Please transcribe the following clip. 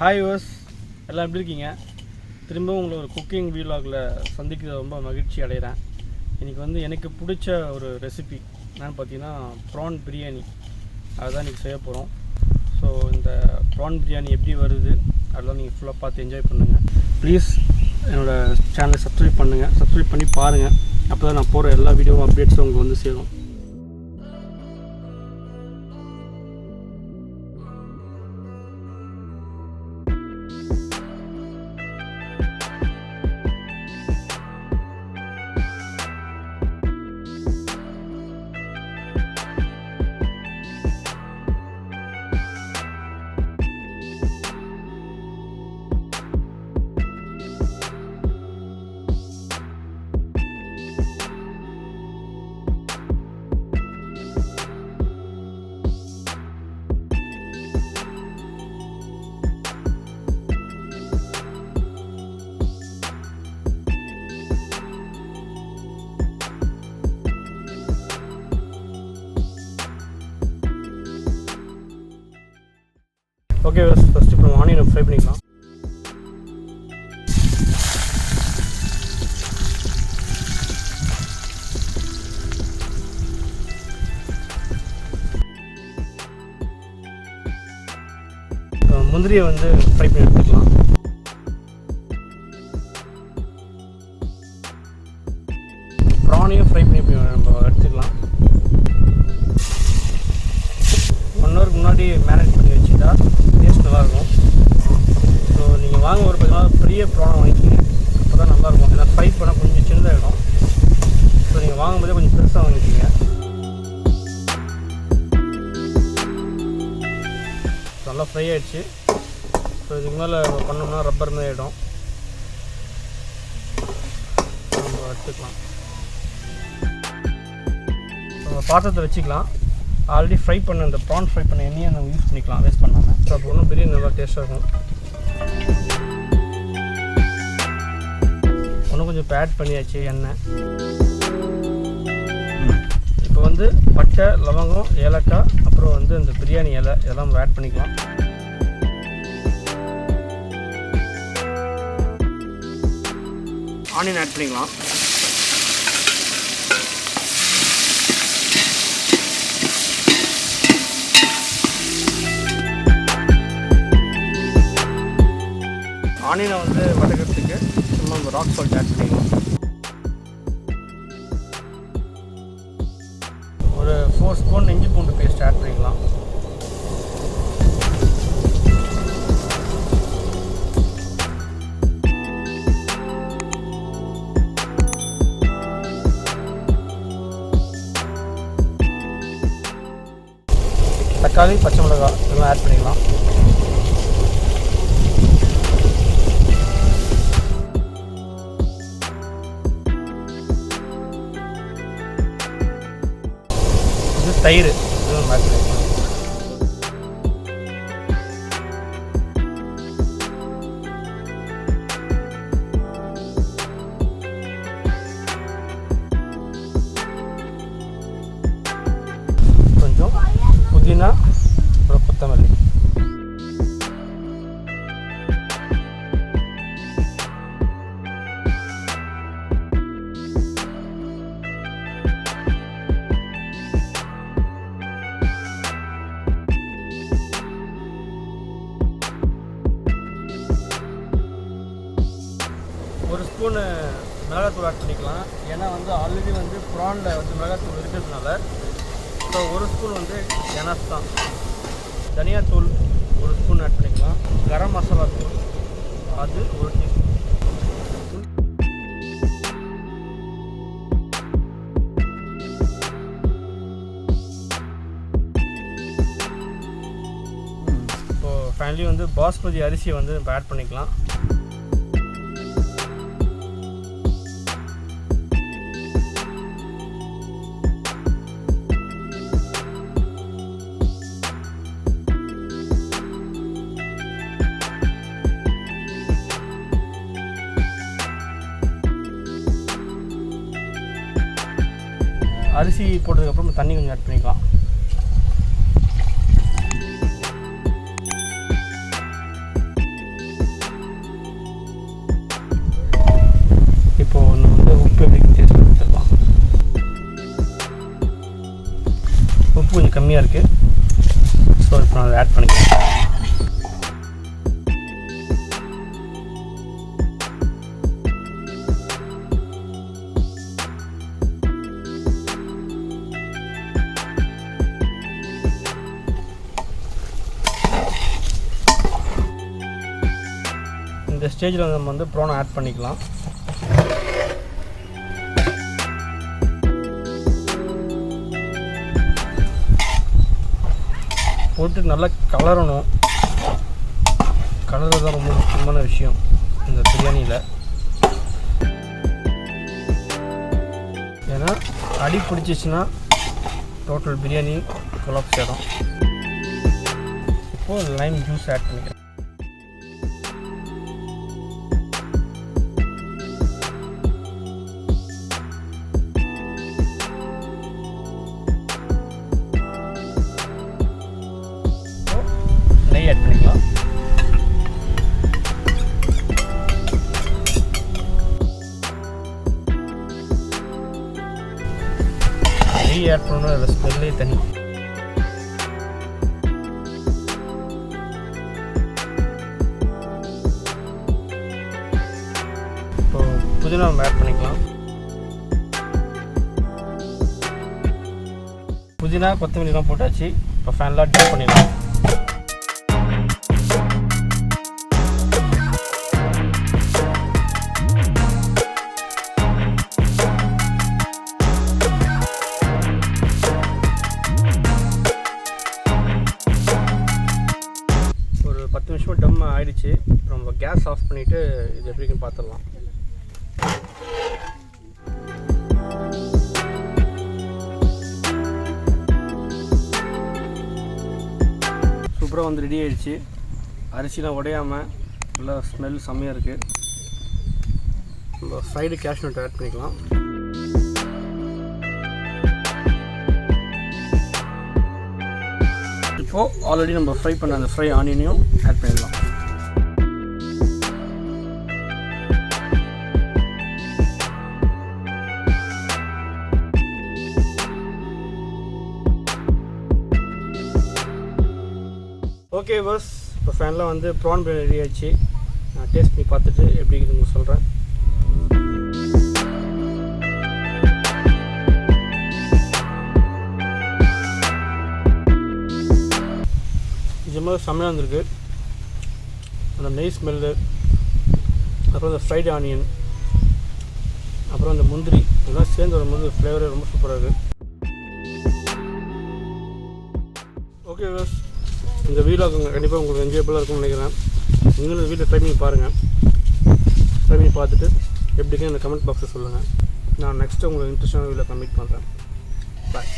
Hi use எல்லாம் எப்படி இருக்கீங்க? திரும்பவும் உங்களை ஒரு குக்கிங் வீலாகில் சந்திக்கிறது ரொம்ப மகிழ்ச்சி அடைகிறேன். இன்றைக்கி வந்து எனக்கு பிடிச்ச ஒரு ரெசிபி என்னென்னு பார்த்தீங்கன்னா ப்ரான் பிரியாணி. அதுதான் இன்றைக்கி செய்ய போகிறோம். ஸோ இந்த ப்ரான் பிரியாணி எப்படி வருது அதெல்லாம் நீங்கள் ஃபுல்லாக பார்த்து என்ஜாய் பண்ணுங்கள். ப்ளீஸ் என்னோடய சேனலை சப்ஸ்கிரைப் பண்ணுங்கள், சப்ஸ்கிரைப் பண்ணி பாருங்கள். அப்போ தான் நான் போகிற எல்லா வீடியோவும் அப்டேட்ஸும் உங்களுக்கு வந்து சேரும். ஓகே, ஃபஸ்ட்டு இப்போ ஆனியனை ஃப்ரை பண்ணிக்கலாம். முந்திரியை வந்து ஃப்ரை பண்ணி எடுத்துக்கலாம். ப்ரானையும் ஃப்ரை பண்ணி நம்ம எடுத்துக்கலாம். 1 ஹவருக்கு முன்னாடி மேரினேட் பண்ணி வச்சுட்டா டேஸ்ட் நல்லாயிருக்கும். ஸோ நீங்கள் வாங்க ஒரு 10 நாள் பெரிய ப்ரானை வாங்கிக்கிங்க, அப்போ தான் நல்லாயிருக்கும். ஏன்னா ஃப்ரை பண்ணால் கொஞ்சம் சின்னதாகிடும். ஸோ நீங்கள் வாங்கும்போதே கொஞ்சம் பெருசாக வாங்கிக்கிங்க. நல்லா ஃப்ரை ஆகிடுச்சு. ஸோ இதுக்கு மேலே பண்ணோம்னா ரப்பர் மாதிரி ஆகிடும். நம்ம எடுத்துக்கலாம். நம்ம பாத்திரத்தை வச்சுக்கலாம். ஆல்ரெடி ஃப்ரை பண்ண இந்த ப்ரான் ஃப்ரை பண்ண எண்ணெயை நம்ம யூஸ் பண்ணிக்கலாம், வேஸ்ட் பண்ணாமல். ஸோ அப்போ ஒன்றும் பிரியாணி நல்லா டேஸ்ட்டாக இருக்கும். ஒன்றும் கொஞ்சம் இப்போ ஆட் பண்ணியாச்சு எண்ணெய். இப்போ வந்து பட்டை, லவங்கம், ஏலக்காய், அப்புறம் வந்து இந்த பிரியாணி இலை இதெல்லாம் நம்ம ஆட் பண்ணிக்கலாம். ஆனியன் ஆட் பண்ணிக்கலாம். ஆனியனை வந்து வதக்கிறதுக்கு சும்மா நம்ம ராக் சால்ட் ஆட் பண்ணிக்கலாம். ஒரு 4 ஸ்பூன் இஞ்சி பூண்டு பேஸ்ட் ஆட் பண்ணிக்கலாம். தக்காளி, பச்சை மிளகாய் இதெல்லாம் ஆட் பண்ணிக்கலாம். தயிர் இதுவும் ஆட் பண்ணிக்கலாம். கொஞ்சம் புதினா, அப்புறம் கொத்தமல்லி. ஒரு ஸ்பூனு மிளகாத்தூள் ஆட் பண்ணிக்கலாம். ஏன்னா வந்து ஆல்ரெடி வந்து ப்ரானில் வந்து மிளகாத்தூள் இருக்கிறதுனால. ஸோ ஒரு ஸ்பூன் வந்து எனாஃப் தான். தனியாத்தூள் 1 ஸ்பூன் ஆட் பண்ணிக்கலாம். கரம் மசாலா தூள் அது 1 டீஸ்பூன். இப்போது ஃபைனலி வந்து பாஸ்மதி அரிசியை வந்து இப்போ ஆட் பண்ணிக்கலாம். அரிசி போட்டதுக்கப்புறம் தண்ணி கொஞ்சம் ஆட் பண்ணிக்கலாம். கொஞ்சம் கம்மியாக இருக்குது. ஸோ இப்போ நான் அதை ஆட் பண்ணிக்கிறேன். இந்த ஸ்டேஜில் நம்ம வந்து ப்ரானை ஆட் பண்ணிக்கலாம். போட்டு நல்லா கலரணும். கலர் தான் ரொம்ப முக்கியமான விஷயம் இந்த பிரியாணியில். ஏன்னா அடி பிடிச்சிச்சின்னா டோட்டல் பிரியாணி கொலாப்ஸ் ஆகிடும். இப்போது லைம் ஜூஸ் ஆட் பண்ணிக்கிறேன். நெய் ஆட் பண்ணிக்கலாம். நெய் ஆட் பண்ணணும், அதில் ஸ்மெல்லே தனி. இப்போ புதினா ஆட் பண்ணிக்கலாம். புதினா கொத்தமல்லிலாம் போட்டாச்சு. இப்போ ஃபேன்லாம் டிப் பண்ணிடலாம். ஒரு 10 நிமிஷம் டம் ஆகிடுச்சு. இப்போ நம்ம கேஸ் ஆஃப் பண்ணிவிட்டு இது எப்படி இருக்குன்னு பார்த்துடலாம். சூப்பராக வந்து ரெடி ஆகிடுச்சு. அரிசிலாம் உடையாமல் நல்லா ஸ்மெல் செம்மையாக இருக்குது. நம்ம ஃப்ரைடு கேஷ்நட் ஆட் பண்ணிக்கலாம். இப்போது ஆல்ரெடி நம்ம ஃப்ரை பண்ண அந்த ஃப்ரை ஆனியனையும் ஆட் பண்ணிடலாம். ஓகே பஸ், இப்போ ஃபேனில் வந்து ப்ரான் பிரியாணி ரெடி ஆகிடுச்சு. நான் டேஸ்ட் பண்ணி பார்த்துட்டு எப்படி இருக்குதுன்னு சொல்கிறேன். நிஜமாக செம்மையாக வந்திருக்கு. அந்த நெய் ஸ்மெல்லு, அப்புறம் இந்த ஃப்ரைடு ஆனியன், அப்புறம் அந்த முந்திரி இதெல்லாம் சேர்ந்து வரும்போது ஃப்ளேவரே ரொம்ப சூப்பராக இருக்குது. ஓகே பஸ், இந்த வீலாக் கண்டிப்பாக உங்களுக்கு என்ஜாயபுளாக இருக்கும்னு நினைக்கிறேன். நீங்களும் இந்த வீட்டில் ட்ரை பண்ணி பாருங்கள். ட்ரை பண்ணி பார்த்துட்டு எப்படிங்க இந்த கமெண்ட் பாக்ஸில் சொல்லுங்கள். நான் நெக்ஸ்ட்டு உங்களுக்கு இன்ட்ரெஸ்டான வீடியோவில் கம்ப்ளீட் பண்ணுறேன். பாய்.